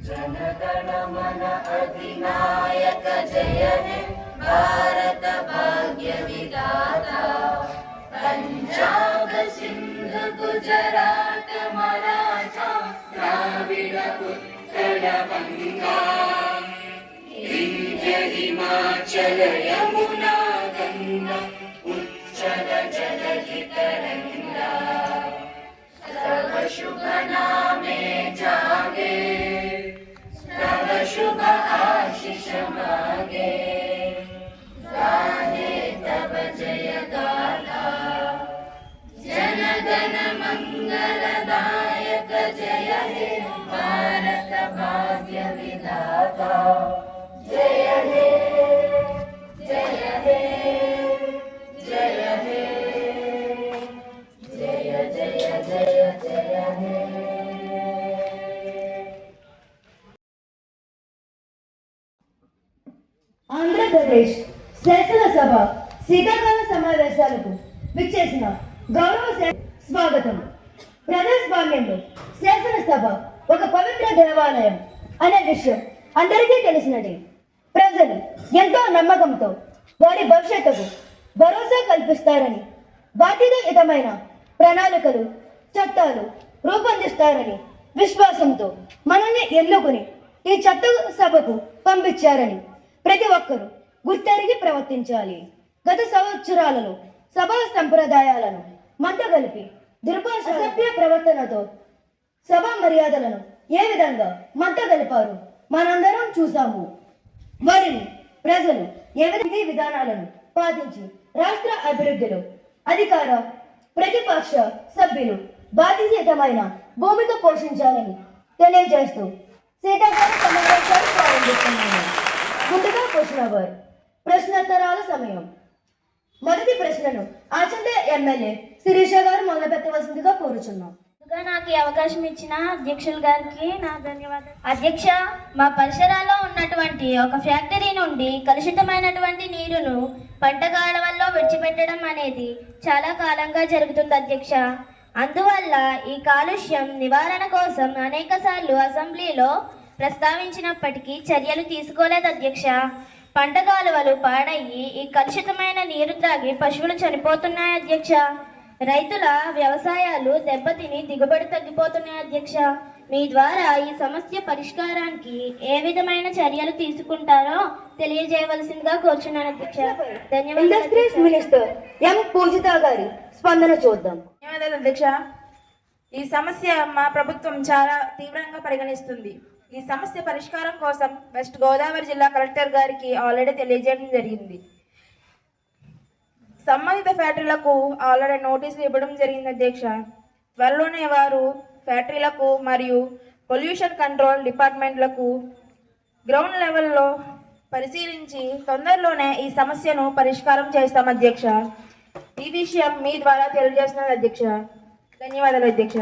जनगण मन अधिनायक जय हे भारत भाग्य विधाता। पंजाब सिंध गुजरात मराठा द्राविड उत्कल गंगा विंध्य हिमाचल यमुना गंगा उच्चल जलधि तरंगा। तव शुभ नामे जागे तव शुभ आशीष मागे गाहे तव जय गाथा। जन गण मंगलदायक जय हे भारत भाग्य विधाता। जय हे जय हे जय हे जय जय जय जय हे। ఆంధ్రప్రదేశ్ శాసనసభ శీతాకాల సమావేశాలకు విచ్చేసిన గౌరవ స్వాగతం. ప్రజాస్వామ్యంలో శాసనసభ ఒక పవిత్ర దేవాలయం అనే విషయం అందరికీ తెలిసినది. ప్రజలు ఎంతో నమ్మకంతో వారి భవిష్యత్తుకు భరోసా కల్పిస్తారని, బాధ్యతాయుతమైన ప్రణాళికలు చట్టాలు రూపొందిస్తారని విశ్వాసంతో మనల్ని ఎన్నుకుని ఈ చట్ట సభకు పంపించారని ప్రతి ఒక్కరూ గుర్తెరిగి ప్రవర్తించాలి. గత సంవత్సరాలలో సభా సంప్రదాయాలను మంటగలిపి దుర్భాష ప్రవర్తనతో సభా మర్యాదలను ఏ విధంగా మంటగలిపారు మనందరం చూసాము. వారిని ప్రజలు ఏ విధంగా విధానాలను పాటించి రాష్ట్ర అభివృద్ధిలో అధికార ప్రతిపక్ష సభ్యులు బాధ్యతమైన భూమిక పోషించాలని తెలియజేస్తూ శీతాకాల సమావేశాలు ప్రారంభిస్తున్నాము. ముందుగా క్వశ్చన్ అవర్ ప్రశ్నోత్తరాల సమయం. మొదటి ప్రశ్నను ఆచంట ఎమ్మెల్యే శిరీష గారు మొదలుపెట్టవలసిందిగా కోరుచున్నాం. నాకు ఈ అవకాశం ఇచ్చిన అధ్యక్షుల గారికి నా ధన్యవాదాలు. అధ్యక్ష, మా పరిసరాల్లో ఉన్నటువంటి ఒక ఫ్యాక్టరీ నుండి కలుషితమైనటువంటి నీరును పంట కాలువల్లో విడిచిపెట్టడం అనేది చాలా కాలంగా జరుగుతుంది అధ్యక్ష. అందువల్ల ఈ కాలుష్యం నివారణ కోసం అనేక సార్లు అసెంబ్లీలో ప్రస్తావించినప్పటికీ చర్యలు తీసుకోలేదు అధ్యక్ష. పంట కాలువలు పాడయ్యి ఈ కలుషితమైన నీరు త్రాగి పశువులు చనిపోతున్నాయి అధ్యక్ష. రైతుల వ్యవసాయాలు దెబ్బతిని దిగుబడి తగ్గిపోతున్నాయి అధ్యక్ష. మీ ద్వారా ఈ సమస్య పరిష్కారానికి ఏ విధమైన చర్యలు తీసుకుంటారో తెలియజేయవలసిందిగా కోరుచున్నాను అధ్యక్ష. ధన్యవాదాలు. మినిస్టర్ ఎం పూజిత గారి స్పందన చూద్దాం. ధన్యవాదాలు అధ్యక్ష. ఈ సమస్య మా ప్రభుత్వం చాలా తీవ్రంగా పరిగణిస్తుంది. ఈ సమస్య పరిష్కారం కోసం వెస్ట్ గోదావరి జిల్లా కలెక్టర్ గారికి ఆల్రెడీ తెలియజేయడం జరిగింది. సంబంధిత ఫ్యాక్టరీలకు ఆల్రెడీ నోటీసులు ఇవ్వడం జరిగింది అధ్యక్ష. త్వరలోనే వారు ఫ్యాక్టరీలకు మరియు పొల్యూషన్ కంట్రోల్ డిపార్ట్మెంట్లకు గ్రౌండ్ లెవెల్లో పరిశీలించి తొందరలోనే ఈ సమస్యను పరిష్కారం చేస్తాం అధ్యక్ష. ఈ విషయం మీ ద్వారా తెలియజేస్తున్నది అధ్యక్ష. ధన్యవాదాలు అధ్యక్ష.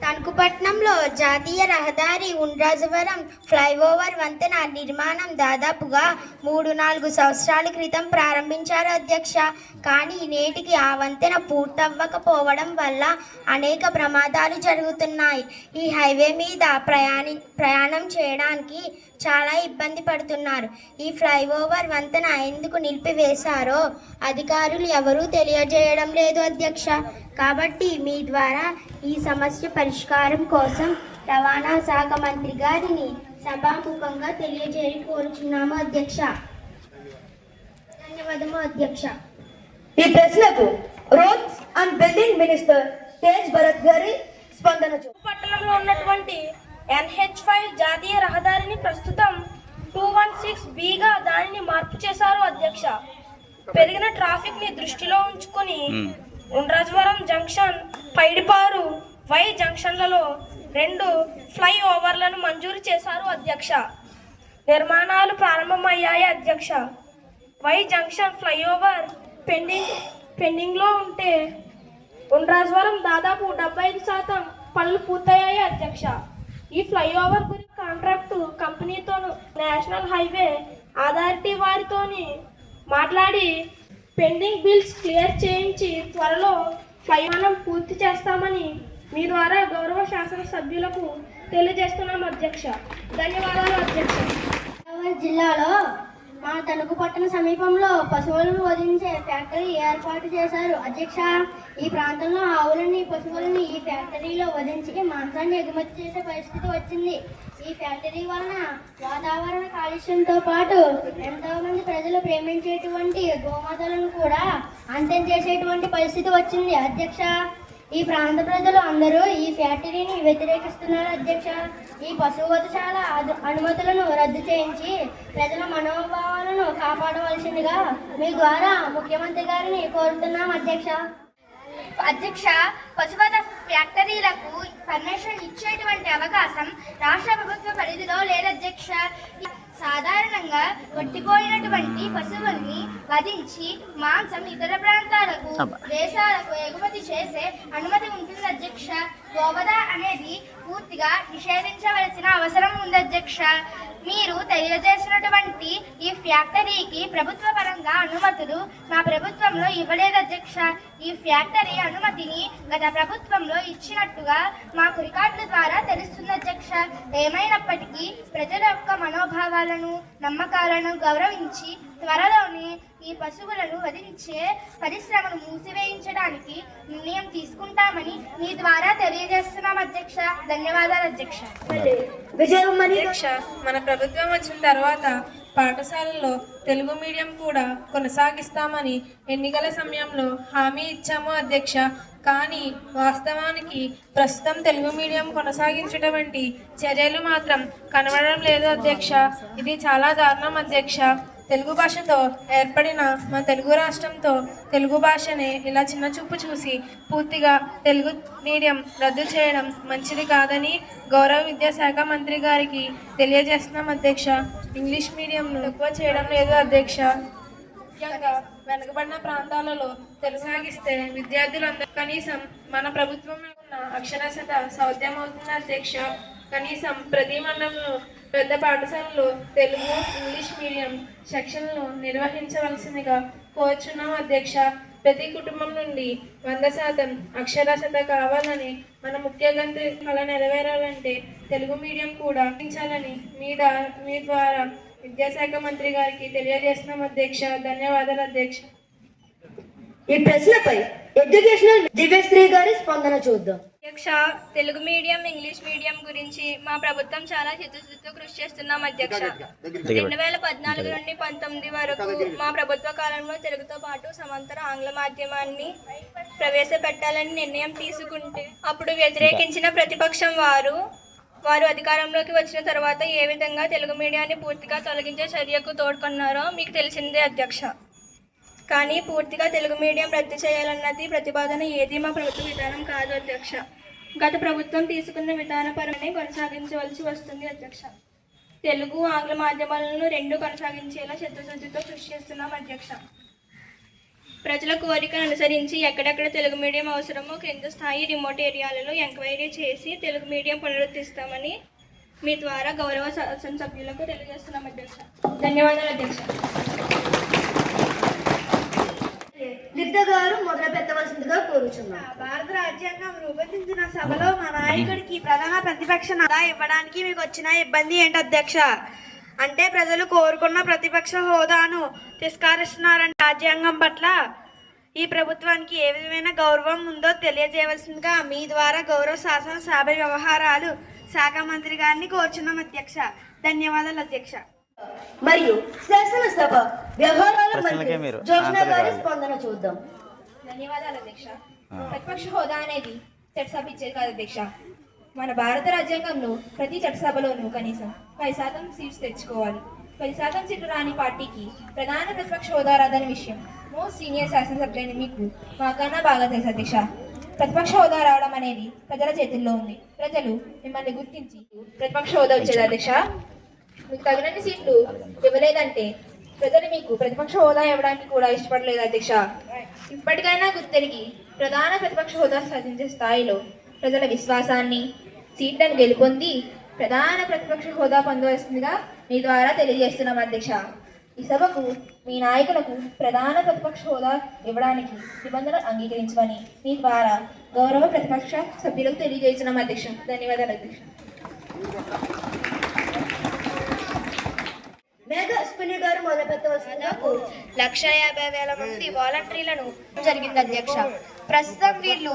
తణుకుపట్నంలో జాతీయ రహదారి ఉండ్రాజవరం ఫ్లైఓవర్ వంతెన నిర్మాణం దాదాపుగా 3-4 సంవత్సరాల క్రితం ప్రారంభించారు అధ్యక్ష. కానీ నేటికి ఆ వంతెన పూర్తవ్వకపోవడం వల్ల అనేక ప్రమాదాలు జరుగుతున్నాయి. ఈ హైవే మీద ప్రయాణం చేయడానికి చాలా ఇబ్బంది పడుతున్నారు. ఈ ఫ్లైఓవర్ వంతెన ఎందుకు నిలిపివేశారో అధికారులు ఎవరూ తెలియజేయడం లేదు అధ్యక్ష. కాబట్టి మీ ద్వారా ఈ సమస్య పరిష్కారం కోసం రవాణా శాఖ మంత్రి గారిని సభాముఖంగా తెలియజేయ కోరుచున్నాము అధ్యక్ష. ధన్యవాదము అధ్యక్ష. ఈ ప్రశ్నకు roads and building minister Tej Bharat గారి స్పందన. పట్టణంలో ఉన్నటువంటి NH5 జాతీయ రహదారిని ప్రస్తుతం 216B గా దానిని మార్పు చేశారు అధ్యక్ష. పెరిగిన ట్రాఫిక్ ని దృష్టిలో ఉంచుకుని ఉండ్రాజవరం జంక్షన్, పైడిపారు వై జంక్షన్లలో 2 ఫ్లై ఓవర్లను మంజూరు చేశారు అధ్యక్ష. నిర్మాణాలు ప్రారంభమయ్యాయి అధ్యక్ష. వై జంక్షన్ ఫ్లైఓవర్ పెండింగ్లో ఉంటే ఉండ్రాజవరం దాదాపు 75% పనులు పూర్తయ్యాయి అధ్యక్ష. ఈ ఫ్లైఓవర్ గురించి కాంట్రాక్టు కంపెనీతోను నేషనల్ హైవే అథారిటీ వారితోని మాట్లాడి పెండింగ్ బిల్స్ క్లియర్ చేయించి త్వరలో ఫ్లైఓవర్ పూర్తి చేస్తామని మీ ద్వారా గౌరవ శాసన సభ్యులకు తెలియజేస్తున్నాం అధ్యక్ష. ధన్యవాదాలు అధ్యక్ష. గోదావరి జిల్లాలో మా తణుకు పట్టణ సమీపంలో పశువులను వధించే ఫ్యాక్టరీ ఏర్పాటు చేశారు అధ్యక్ష. ఈ ప్రాంతంలో ఆవులని పశువులని ఈ ఫ్యాక్టరీలో వధించి మాంసాన్ని ఎగుమతి చేసే పరిస్థితి వచ్చింది. ఈ ఫ్యాక్టరీ వలన వాతావరణ కాలుష్యంతో పాటు ఎంతో మంది ప్రజలు ప్రేమించేటువంటి గోమాతలను కూడా అంతం చేసేటువంటి పరిస్థితి వచ్చింది అధ్యక్ష. ఈ ప్రాంత ప్రజలు అందరూ ఈ ఫ్యాక్టరీని వ్యతిరేకిస్తున్నారు అధ్యక్ష. ఈ పశువధశాల అనుమతులను రద్దు చేయించి ప్రజల మనోభావాలను కాపాడవలసిందిగా మీ ద్వారా ముఖ్యమంత్రి గారిని కోరుతున్నాం అధ్యక్ష. అధ్యక్ష, పశువధ ఫ్యాక్టరీలకు పర్మిషన్ ఇచ్చేటువంటి అవకాశం రాష్ట్ర ప్రభుత్వ పరిధిలో లేదధ్యక్ష. సాధారణంగా కొట్టిపోయినటువంటి పశువుల్ని వధించి మాంసం ఇతర ప్రాంతాలకు దేశాలకు ఎగుమతి చేసే అనుమతి ఉంటుంది అధ్యక్ష. గోవధ అనేది పూర్తిగా నిషేధించవలసిన అవసరం ఉంది అధ్యక్ష. మీరు తెలియజేసినటువంటి ఈ ఫ్యాక్టరీకి ప్రభుత్వ పరంగా అనుమతులు మా ప్రభుత్వంలో ఇవ్వలేదు అధ్యక్ష. ఈ ఫ్యాక్టరీ అనుమతిని గత ప్రభుత్వంలో ఇచ్చినట్టుగా మాకు రికార్డుల ద్వారా తెలుస్తుంది అధ్యక్ష. ఏమైనప్పటికీ ప్రజల యొక్క మనోభావాలను నమ్మకాలను గౌరవించి త్వరలోనే ఈ పశువులను వధించే పరిశ్రమను మూసివేయించడానికి నిర్ణయం తీసుకుంటామని మీ ద్వారా తెలియజేస్తున్నాం అధ్యక్ష. ధన్యవాదాలు అధ్యక్ష. అధ్యక్ష, మన ప్రభుత్వం వచ్చిన తర్వాత పాఠశాలల్లో తెలుగు మీడియం కూడా కొనసాగిస్తామని ఎన్నికల సమయంలో హామీ ఇచ్చాము అధ్యక్ష. కానీ వాస్తవానికి ప్రస్తుతం తెలుగు మీడియం కొనసాగించడం వంటి చర్యలు మాత్రం కనబడడం లేదు అధ్యక్ష. ఇది చాలా దారుణం అధ్యక్ష. తెలుగు భాషతో ఏర్పడిన మన తెలుగు రాష్ట్రంతో తెలుగు భాషని ఇలా చిన్న చూపు చూసి పూర్తిగా తెలుగు మీడియం రద్దు చేయడం మంచిది కాదని గౌరవ విద్యాశాఖ మంత్రి గారికి తెలియజేస్తున్నాం అధ్యక్ష. ఇంగ్లీష్ మీడియంను ఎక్కువ చేయడం లేదు అధ్యక్ష. ముఖ్యంగా వెనుకబడిన ప్రాంతాలలో కొనసాగిస్తే విద్యార్థులందరూ కనీసం మన ప్రభుత్వంలో ఉన్న అక్షరాస్యత సాధ్యమవుతుంది అధ్యక్ష. కనీసం ప్రతి మండలంలో పెద్ద పాఠశాలలో తెలుగు ఇంగ్లీష్ మీడియం సెక్షన్లను నిర్వహించవలసిందిగా కోరుచున్నాం అధ్యక్ష. ప్రతి కుటుంబం నుండి 100% అక్షరాస్యత కావాలని మన ముఖ్యమంత్రి కళ నెరవేరాలంటే తెలుగు మీడియం కూడా అందించాలని మీ ద్వారా విద్యాశాఖ మంత్రి గారికి తెలియజేస్తున్నాం అధ్యక్ష. ధన్యవాదాలు అధ్యక్ష. ఈ ప్రశ్నపై ఎడ్యుకేషనల్ దివ్యశ్రీ గారి స్పందన చూద్దాం. అధ్యక్ష, తెలుగు మీడియం ఇంగ్లీష్ మీడియం గురించి మా ప్రభుత్వం చాలా చిత్తశుద్ధితో కృషి చేస్తున్నాం అధ్యక్ష. 2014 నుండి 19 వరకు మా ప్రభుత్వ కాలంలో తెలుగుతో పాటు సమాంతర ఆంగ్ల మాధ్యమాన్ని ప్రవేశపెట్టాలని నిర్ణయం తీసుకుంటే అప్పుడు వ్యతిరేకించిన ప్రతిపక్షం వారు అధికారంలోకి వచ్చిన తర్వాత ఏ విధంగా తెలుగు మీడియాన్ని పూర్తిగా తొలగించే చర్యకు తోడ్కొన్నారో మీకు తెలిసిందే అధ్యక్ష. కానీ పూర్తిగా తెలుగు మీడియం రద్దు చేయాలన్నది ప్రతిపాదన ఏది మా ప్రభుత్వ విధానం కాదు అధ్యక్ష. గత ప్రభుత్వం తీసుకున్న విధానపరమే కొనసాగించవలసి వస్తుంది అధ్యక్ష. తెలుగు ఆంగ్ల మాధ్యమాలను రెండు కొనసాగించేలా చిత్తశుద్ధితో కృషి చేస్తున్నాం అధ్యక్ష. ప్రజల కోరికను అనుసరించి ఎక్కడెక్కడ తెలుగు మీడియం అవసరమో క్రింద స్థాయి రిమోట్ ఏరియాలలో ఎంక్వైరీ చేసి తెలుగు మీడియం పునరుద్ధరిస్తామని మీ ద్వారా గౌరవ శాసనసభ్యులకు తెలియజేస్తున్నాం అధ్యక్ష. ధన్యవాదాలు అధ్యక్ష. లిప్త గారు మొదలు పెట్టవలసిందిగా కోరుచున్నాం. భారత రాజ్యాంగం రూపొందించిన సభలో మా నాయకుడికి ప్రధాన ప్రతిపక్ష హోదా ఇవ్వడానికి మీకు వచ్చిన ఇబ్బంది ఏంటి అధ్యక్ష? అంటే ప్రజలు కోరుకున్న ప్రతిపక్ష హోదాను తిరస్కరిస్తున్నారంటే రాజ్యాంగం పట్ల ఈ ప్రభుత్వానికి ఏ విధమైన గౌరవం ఉందో తెలియజేయవలసిందిగా మీ ద్వారా గౌరవ శాసన సభ వ్యవహారాలు శాఖ మంత్రి గారిని కోరుచున్నాం అధ్యక్ష. ధన్యవాదాలు అధ్యక్ష. మరియు శాసనసభ వ్యవహారాల మంత్రి జోష్న గారి స్పందన చూద్దాం. ధన్యవాదాలు అధ్యక్ష. ప్రతిపక్ష హోదా అనేది చట్టసభ ఇచ్చేది కాదు అధ్యక్ష. మన భారత రాజ్యాంగంలో ప్రతి చట్టసభలోనూ కనీసం 10% సీట్స్ తెచ్చుకోవాలి. 10% సీట్లు రాని పార్టీకి ప్రధాన ప్రతిపక్ష హోదా రాదని విషయం మోస్ట్ సీనియర్ శాసనసభ్యులైన మీకు మాకన్నా బాగా తెలుసు అధ్యక్ష. ప్రతిపక్ష హోదా రావడం అనేది ప్రజల చేతుల్లో ఉంది. ప్రజలు మిమ్మల్ని గుర్తించి ప్రతిపక్ష హోదా వచ్చేది అధ్యక్ష. మీకు తగినన్ని సీట్లు ఇవ్వలేదంటే ప్రజలు మీకు ప్రతిపక్ష హోదా ఇవ్వడానికి కూడా ఇష్టపడలేదు అధ్యక్ష. ఇప్పటికైనా గుర్తెరిగి ప్రధాన ప్రతిపక్ష హోదా సాధించే స్థాయిలో ప్రజల విశ్వాసాన్ని సీట్లను గెలుపొంది ప్రధాన ప్రతిపక్ష హోదా పొందవలసిందిగా మీ ద్వారా తెలియజేస్తున్నాం అధ్యక్ష. ఈ సభకు మీ నాయకులకు ప్రధాన ప్రతిపక్ష హోదా ఇవ్వడానికి నిబంధనలు అంగీకరించమని మీ ద్వారా గౌరవ ప్రతిపక్ష సభ్యులకు తెలియజేస్తున్నాం అధ్యక్ష. ధన్యవాదాలు అధ్యక్ష. మేఘ అశ్విని గారు మొదలుపెట్టవలసిందిగా కోరుచున్నాను. 1,50,000 మంది వాలంటీర్లను జరిగింది అధ్యక్ష. ప్రస్తుతం వీళ్ళు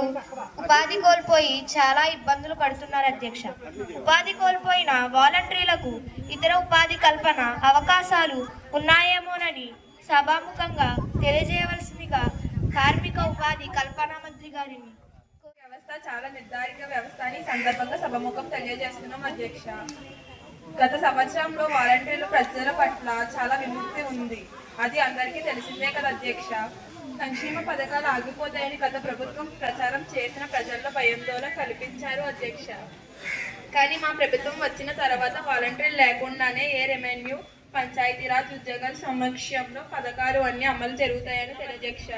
ఉపాధి కోల్పోయి చాలా ఇబ్బందులు పడుతున్నారు అధ్యక్ష. ఉపాధి కోల్పోయిన వాలంటీర్లకు ఇతర ఉపాధి కల్పన అవకాశాలు ఉన్నాయేమోనని సభాముఖంగా తెలియజేయవలసిందిగా కార్మిక ఉపాధి కల్పన మంత్రి గారిని వ్యవస్థ చాలా నిర్ధారిత వ్యవస్థ అని సందర్భంగా సభాముఖం తెలియజేస్తున్నాం అధ్యక్ష. గత సంవత్సరంలో వాలంటీర్ల ప్రజల పట్ల చాలా విముక్తి ఉంది. అది అందరికీ తెలిసిందే కదా అధ్యక్ష. సంక్షేమ పథకాలు ఆగిపోతాయని గత ప్రభుత్వం ప్రచారం చేసిన ప్రజల్లో భయాందోళన కల్పించారు అధ్యక్ష. కానీ మా ప్రభుత్వం వచ్చిన తర్వాత వాలంటీర్లు లేకుండానే ఏ రెవెన్యూ పంచాయతీరాజ్ ఉద్యోగాల సమక్షంలో పథకాలు అన్ని అమలు జరుగుతాయని తెలియజేక్ష.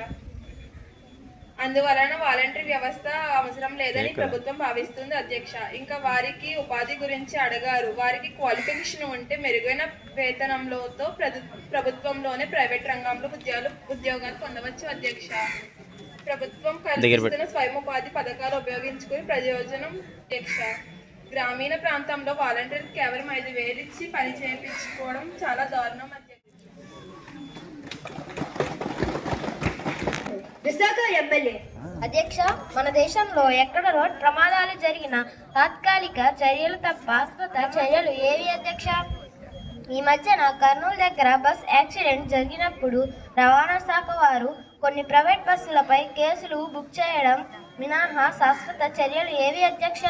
అందువలన వాలంటీర్ వ్యవస్థ అవసరం లేదని ప్రభుత్వం భావిస్తుంది అధ్యక్ష. ఇంకా వారికి ఉపాధి గురించి అడగారు. వారికి క్వాలిఫికేషన్ ఉంటే మెరుగైన వేతనంలోతో ప్రభుత్వంలోనే ప్రైవేట్ రంగంలో ఉద్యోగాలు పొందవచ్చు అధ్యక్ష. ప్రభుత్వం కల్పిస్తున్న స్వయం ఉపాధి పథకాలు ఉపయోగించుకుని ప్రయోజనం అధ్యక్ష. గ్రామీణ ప్రాంతంలో వాలంటీర్ కేవలం 5,000 ఇచ్చి పని చేయించుకోవడం చాలా దారుణం అధ్యక్ష. విశాఖ ఎమ్మెల్యే. అధ్యక్ష, మన దేశంలో ఎక్కడ రోడ్ ప్రమాదాలు జరిగిన తాత్కాలిక చర్యలు తప్ప శాశ్వత చర్యలు ఏవి అధ్యక్ష? ఈ మధ్యన కర్నూలు దగ్గర బస్ యాక్సిడెంట్ జరిగినప్పుడు రవాణా శాఖ వారు కొన్ని ప్రైవేట్ బస్సులపై కేసులు బుక్ చేయడం మినహా శాశ్వత చర్యలు ఏవి అధ్యక్ష?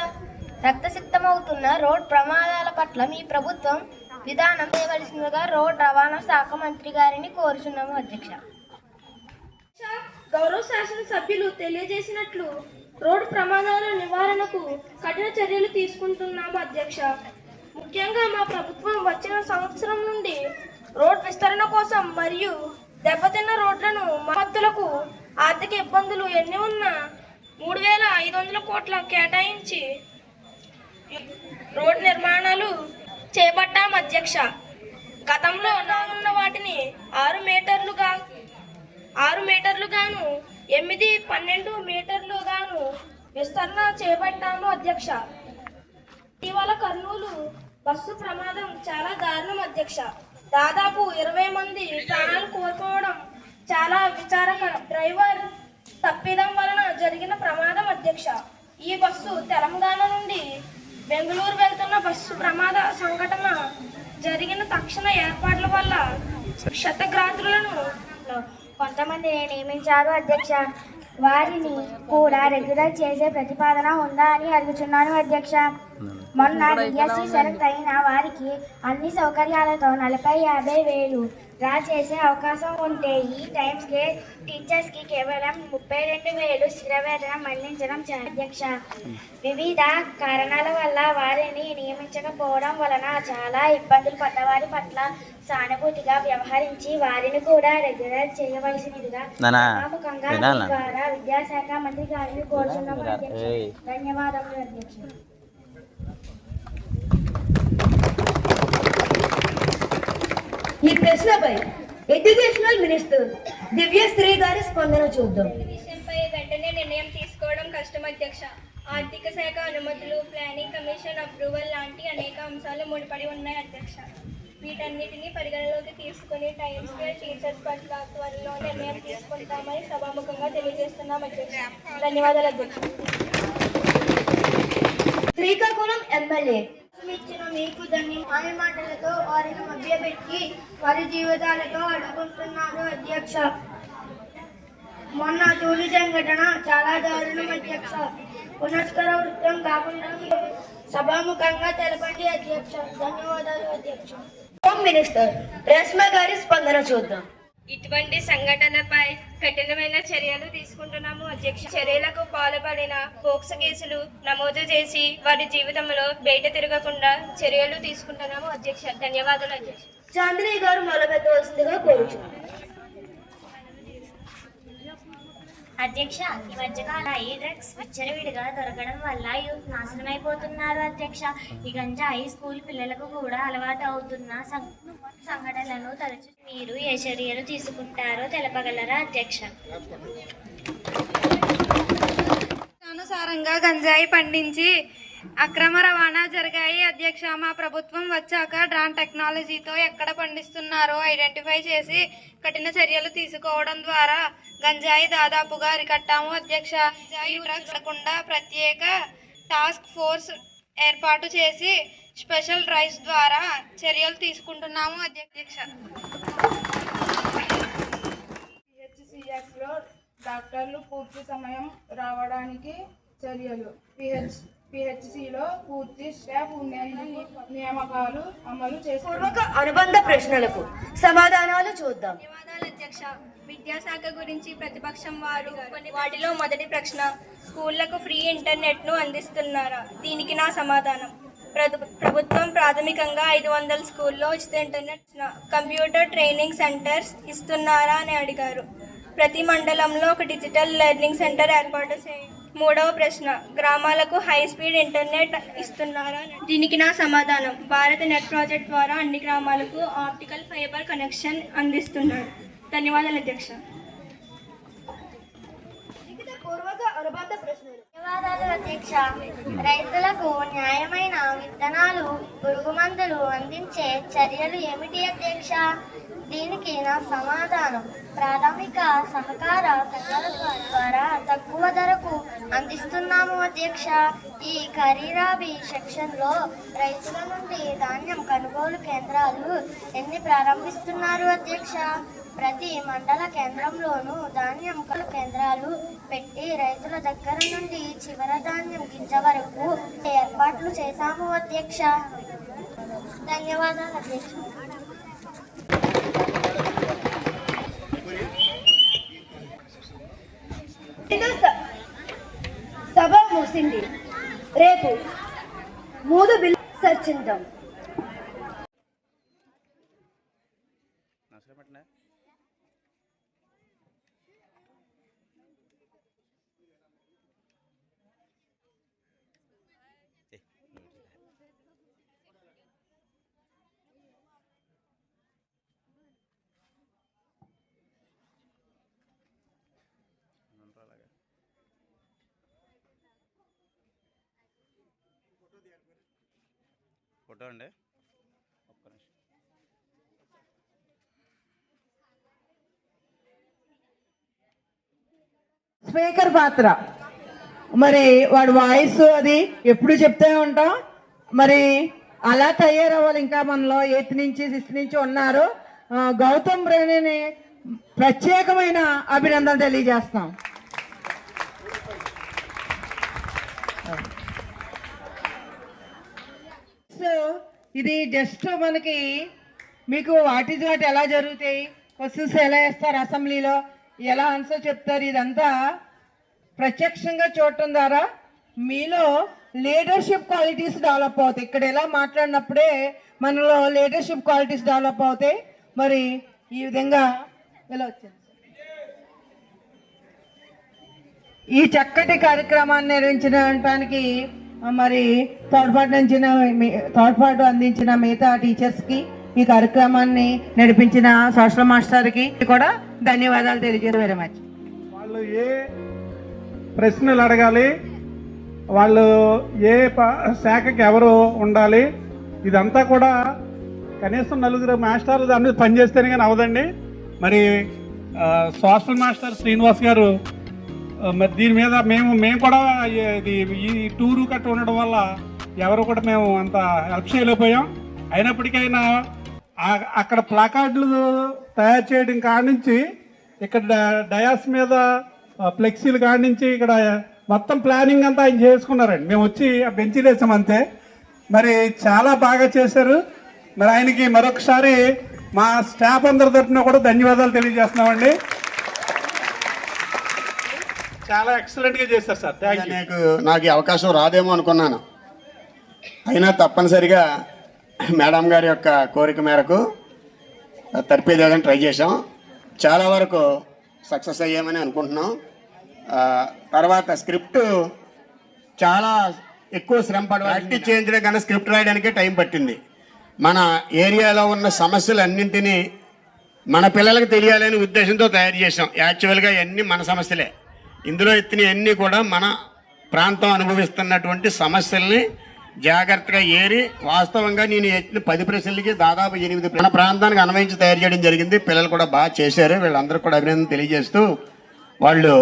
రక్తసిక్తమవుతున్న రోడ్ ప్రమాదాల పట్ల మీ ప్రభుత్వం విధానం చేయవలసిందిగా రోడ్ రవాణా శాఖ మంత్రి గారిని కోరుచున్నాము అధ్యక్ష. గౌరవ శాసన సభ్యులు తెలియజేసినట్లు రోడ్డు ప్రమాదాల నివారణకు కఠిన చర్యలు తీసుకుంటున్నాము అధ్యక్ష. ముఖ్యంగా మా ప్రభుత్వం వచ్చిన సంవత్సరం నుండి రోడ్ విస్తరణ కోసం మరియు దెబ్బతిన్న రోడ్లను మరమ్మతులకు ఆర్థిక ఇబ్బందులు ఎన్ని ఉన్నా 3,500 కోట్ల కేటాయించి రోడ్ నిర్మాణాలు చేపట్టాం అధ్యక్ష. గతంలో ఉన్న వాటిని 6 మీటర్లు గాను 8, 12 మీటర్లు గాను విస్తరణ చేపట్టాము అధ్యక్ష. ఇటీవల కర్నూలు బస్సు ప్రమాదం చాలా దారుణం అధ్యక్ష. దాదాపు 20 మంది ప్రాణాలు కోల్పోవడం చాలా విచారకరం. డ్రైవర్ తప్పిదం వలన జరిగిన ప్రమాదం అధ్యక్ష. ఈ బస్సు తెలంగాణ నుండి బెంగళూరు వెళ్తున్న బస్సు ప్రమాద సంఘటన జరిగిన తక్షణ ఏర్పాట్ల వల్ల క్షతగాత్రులను కొంతమందిని నియమించారు అధ్యక్ష. వారిని కూడా రెగ్యులర్ చేసే ప్రతిపాదన ఉందా అని అడుగుతున్నాను అధ్యక్ష. మొన్న డిఎస్సి సెలెక్ట్ అయిన వారికి అన్ని సౌకర్యాలతో 40,000, 50,000 డ్రా చేసే అవకాశం ఉంటే ఈ టైమ్స్కి టీచర్స్కి కేవలం 32,000 స్థిర వేతనం మళ్లించడం అధ్యక్ష. వివిధ కారణాల వల్ల వారిని నియమించకపోవడం వలన చాలా ఇబ్బందులు పడ్డవారి పట్ల సానుభూతిగా వ్యవహరించి వారిని కూడా రెగ్యులర్ చేయవలసినదిగా సభాముఖంగా ద్వారా విద్యాశాఖ మంత్రి గారిని కోరుచున్నాము అధ్యక్ష. ధన్యవాదములు అధ్యక్ష. ఈ ప్రశ్నపై ఎడ్యుకేషనల్ మినిస్టర్ దివ్యశ్రీ గారి స్పందన చూద్దాం. ఈ విషయంపై వెంటనే నిర్ణయం తీసుకోవడం కష్టం అధ్యక్ష. ఆర్థిక శాఖ అనుమతులు, ప్లానింగ్ కమిషన్ అప్రూవల్ లాంటి అనేక అంశాలు ముడిపడి ఉన్నాయి అధ్యక్ష. వీటన్నిటిని పరిగణలోకి తీసుకుని టైమ్ స్కేల్ టీచర్స్ పట్ల త్వరలో నిర్ణయం తీసుకుంటామని సభాముఖంగా తెలియజేస్తున్నాం అధ్యక్ష. ధన్యవాదాలు అధ్యక్ష. శ్రీకాకుళం ఎమ్మెల్యే. ఇచ్చిన మీకు ధన్యవాదాల మాటలతో వారిని మభ్యపెట్టి వారి జీవితాలతో అడుగుతున్నారు అధ్యక్ష. మొన్న తూలి సంఘటన చాలా దారుణం అధ్యక్ష. పునస్కర వృత్తం కాకుండా సభాముఖంగా తెలపండి అధ్యక్ష. ధన్యవాదాలు అధ్యక్ష. హోమ్ మినిస్టర్ రేష్మ గారి స్పందన చూద్దాం. ఇటువంటి సంఘటనపై కఠినమైన చర్యలు తీసుకుంటున్నాము అధ్యక్ష. చర్యలకు పాల్పడిన పోక్సో కేసులు నమోదు చేసి వారి జీవితంలో బయట తిరగకుండా చర్యలు తీసుకుంటున్నాము అధ్యక్ష. ధన్యవాదాలు అధ్యక్ష. చాందిని గారు మొదలుపెట్టవలసిందిగా కోరుచున్నాను. అధ్యక్ష, ఈ మధ్యకాల ఈ డ్రగ్స్ విచ్చలవిడిగా దొరకడం వల్ల యూత్ నాశనమైపోతున్నారు అధ్యక్ష. ఈ గంజాయి స్కూల్ పిల్లలకు కూడా అలవాటు అవుతున్న సంఘటనలను తరచు మీరు ఏ చర్యలు తీసుకుంటారో తెలపగలరా అధ్యక్ష? అనుసారంగా గంజాయి పండించి అక్రమ రవాణా జరిగాయి అధ్యక్ష. మా ప్రభుత్వం వచ్చాక డ్రోన్ టెక్నాలజీతో ఎక్కడ పండిస్తున్నారో ఐడెంటిఫై చేసి కఠిన చర్యలు తీసుకోవడం ద్వారా గంజాయి దాదాపుగా అరికట్టాము అధ్యక్ష. గంజాయి డ్రగ్స్ కాకుండా ప్రత్యేక టాస్క్ ఫోర్స్ ఏర్పాటు చేసి స్పెషల్ డ్రైవ్స్ ద్వారా చర్యలు తీసుకుంటున్నాము అధ్యక్ష. పిహెచ్సిఎస్లో డాక్టర్లు పూర్తి సమయం రావడానికి చర్యలు. పిహెచ్సిలో పూర్తి స్టాఫ్ నియామకాలు అమలు చేస్తారు. అనుబంధ ప్రశ్నలకు సమాధానాలు చూద్దాం. ధన్యవాదాలు అధ్యక్ష. విద్యాశాఖ గురించి ప్రతిపక్షం వారు వాటిలో మొదటి ప్రశ్న, స్కూళ్లకు ఫ్రీ ఇంటర్నెట్ను అందిస్తున్నారా? దీనికి నా సమాధానం, ప్రభుత్వం ప్రాథమికంగా 500 స్కూల్లో ఉచిత ఇంటర్నెట్, కంప్యూటర్ ట్రైనింగ్ సెంటర్స్ ఇస్తున్నారా అని అడిగారు. ప్రతి మండలంలో ఒక డిజిటల్ లెర్నింగ్ సెంటర్ ఏర్పాటు చేయండి. మూడవ ప్రశ్న, గ్రామాలకు హై స్పీడ్ ఇంటర్నెట్ ఇస్తున్నారా? దీనికి నా సమాధానం, భారత నెట్ ప్రాజెక్ట్ ద్వారా అన్ని గ్రామాలకు ఆప్టికల్ ఫైబర్ కనెక్షన్ అందిస్తున్నారు. ధన్యవాదాలు అధ్యక్ష. ధన్యవాదాలు అధ్యక్ష. రైతులకు న్యాయమైన విత్తనాలు, పురుగు మందులు అందించే చర్యలు ఏమిటి అధ్యక్ష? దీనికి నా సమాధానం, ప్రాథమిక సహకార సంఘాల ద్వారా తక్కువ ధరకు అందిస్తున్నాము అధ్యక్ష. ఈ ఖరీరాబీ సెక్షన్లో రైతుల నుండి ధాన్యం కొనుగోలు కేంద్రాలు ఎన్ని ప్రారంభిస్తున్నారు అధ్యక్ష? ప్రతి మండల కేంద్రంలోనూ ధాన్యం కొనుగోలు కేంద్రాలు పెట్టి రైతుల దగ్గర నుండి చివరి ధాన్యం గింజ వరకు ఏర్పాట్లు చేశాము అధ్యక్ష. ధన్యవాదాలు అధ్యక్ష. సభ ముగిసింది. రేపు 3 బిల్లు చర్చిద్దాం. ఫోటో అండి, ఒక్క నిమిషం. స్పీకర్ పాత్ర మరి వాడు వాయిస్ అది ఎప్పుడు చెప్తూనే ఉంటాం. మరి అలా తయారవ్వాలి. ఇంకా మనలో 8th నుంచి 6th నుంచి ఉన్నారు. గౌతమ్ రేణిని ప్రత్యేకమైన అభినందనలు తెలియజేస్తాం. సో ఇది జస్ట్ మనకి మీకు వాట్ ఈజ్ వాట్ ఎలా జరుగుతాయి, క్వశ్చన్స్ ఎలా వేస్తారు, అసెంబ్లీలో ఎలా ఆన్సర్ చెప్తారు, ఇదంతా ప్రత్యక్షంగా చూడటం ద్వారా మీలో లీడర్షిప్ క్వాలిటీస్ డెవలప్ అవుతాయి. ఇక్కడ ఎలా మాట్లాడినప్పుడే మనలో లీడర్షిప్ క్వాలిటీస్ డెవలప్ అవుతాయి. మరి ఈ విధంగా ఇలా వచ్చింది. ఈ చక్కటి కార్యక్రమాన్ని నిర్వహించడానికి మరి తోడ్పాటు అందించిన మిగతా టీచర్స్కి, ఈ కార్యక్రమాన్ని నడిపించిన సోషల్ మాస్టర్కి కూడా ధన్యవాదాలు తెలియజేయడం. Very much. వాళ్ళు ఏ ప్రశ్నలు అడగాలి, వాళ్ళు ఏ శాఖకి ఎవరు ఉండాలి, ఇదంతా కూడా కనీసం 4 మాస్టర్లు దాని మీద పనిచేస్తేనే కానీ అవదండి. మరి సోషల్ మాస్టర్ శ్రీనివాస్ గారు మరి దీని మీద మేము కూడా ఇది ఈ టూరు కట్ట ఉండడం వల్ల ఎవరు కూడా మేము అంత హెల్ప్ చేయలేకపోయాం. అయినప్పటికైనా అక్కడ ప్లాకార్డులు తయారు చేయడం కాడి నుంచి, ఇక్కడ డయాస్ మీద ఫ్లెక్సీలు కాడి నుంచి ఇక్కడ మొత్తం ప్లానింగ్ అంతా ఆయన చేసుకున్నారండి. మేము వచ్చి ఆ బెంచీలు వేసాం అంతే. మరి చాలా బాగా చేశారు. మరి ఆయనకి మరొకసారి మా స్టాఫ్ అందరి తరఫున కూడా ధన్యవాదాలు తెలియజేస్తున్నామండి. చాలా ఎక్సలెంట్గా చేశారు సార్. Thank you. నాకు ఈ అవకాశం రాదేమో అనుకున్నాను, అయినా తప్పనిసరిగా మేడం గారి యొక్క కోరిక మేరకు తర్పేదేదని ట్రై చేసాం. చాలా వరకు సక్సెస్ అయ్యామని అనుకుంటున్నాం. తర్వాత స్క్రిప్ట్ చాలా ఎక్కువ శ్రమ పడవాలి. ప్రాక్టీస్ చేయించడం కన్నా స్క్రిప్ట్ రాయడానికే టైం పట్టింది. మన ఏరియాలో ఉన్న సమస్యలన్నింటినీ మన పిల్లలకు తెలియాలనే ఉద్దేశంతో తయారు చేసాం. యాక్చువల్గా ఇవన్నీ మన సమస్యలే. ఇందులో ఎత్తినవన్నీ కూడా మన ప్రాంతం అనుభవిస్తున్నటువంటి సమస్యల్ని జాగ్రత్తగా ఏరి వాస్తవంగా నేను ఎత్తిన 10 ప్రశ్నలకి దాదాపు 8 మన ప్రాంతానికి అన్వయించి తయారు చేయడం జరిగింది. పిల్లలు కూడా బాగా చేశారు. వీళ్ళందరూ కూడా అభినందన తెలియజేస్తూ వాళ్ళు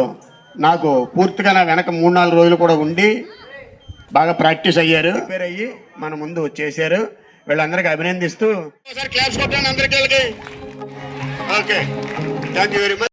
నాకు పూర్తిగా నా వెనక 3-4 రోజులు కూడా ఉండి బాగా ప్రాక్టీస్ అయ్యారు. ప్రిపేర్ అయ్యి మన ముందు చేశారు. వీళ్ళందరికీ అభినందిస్తూ క్లాస్ కొట్టాను అందరికీ. Okay, thank you very much.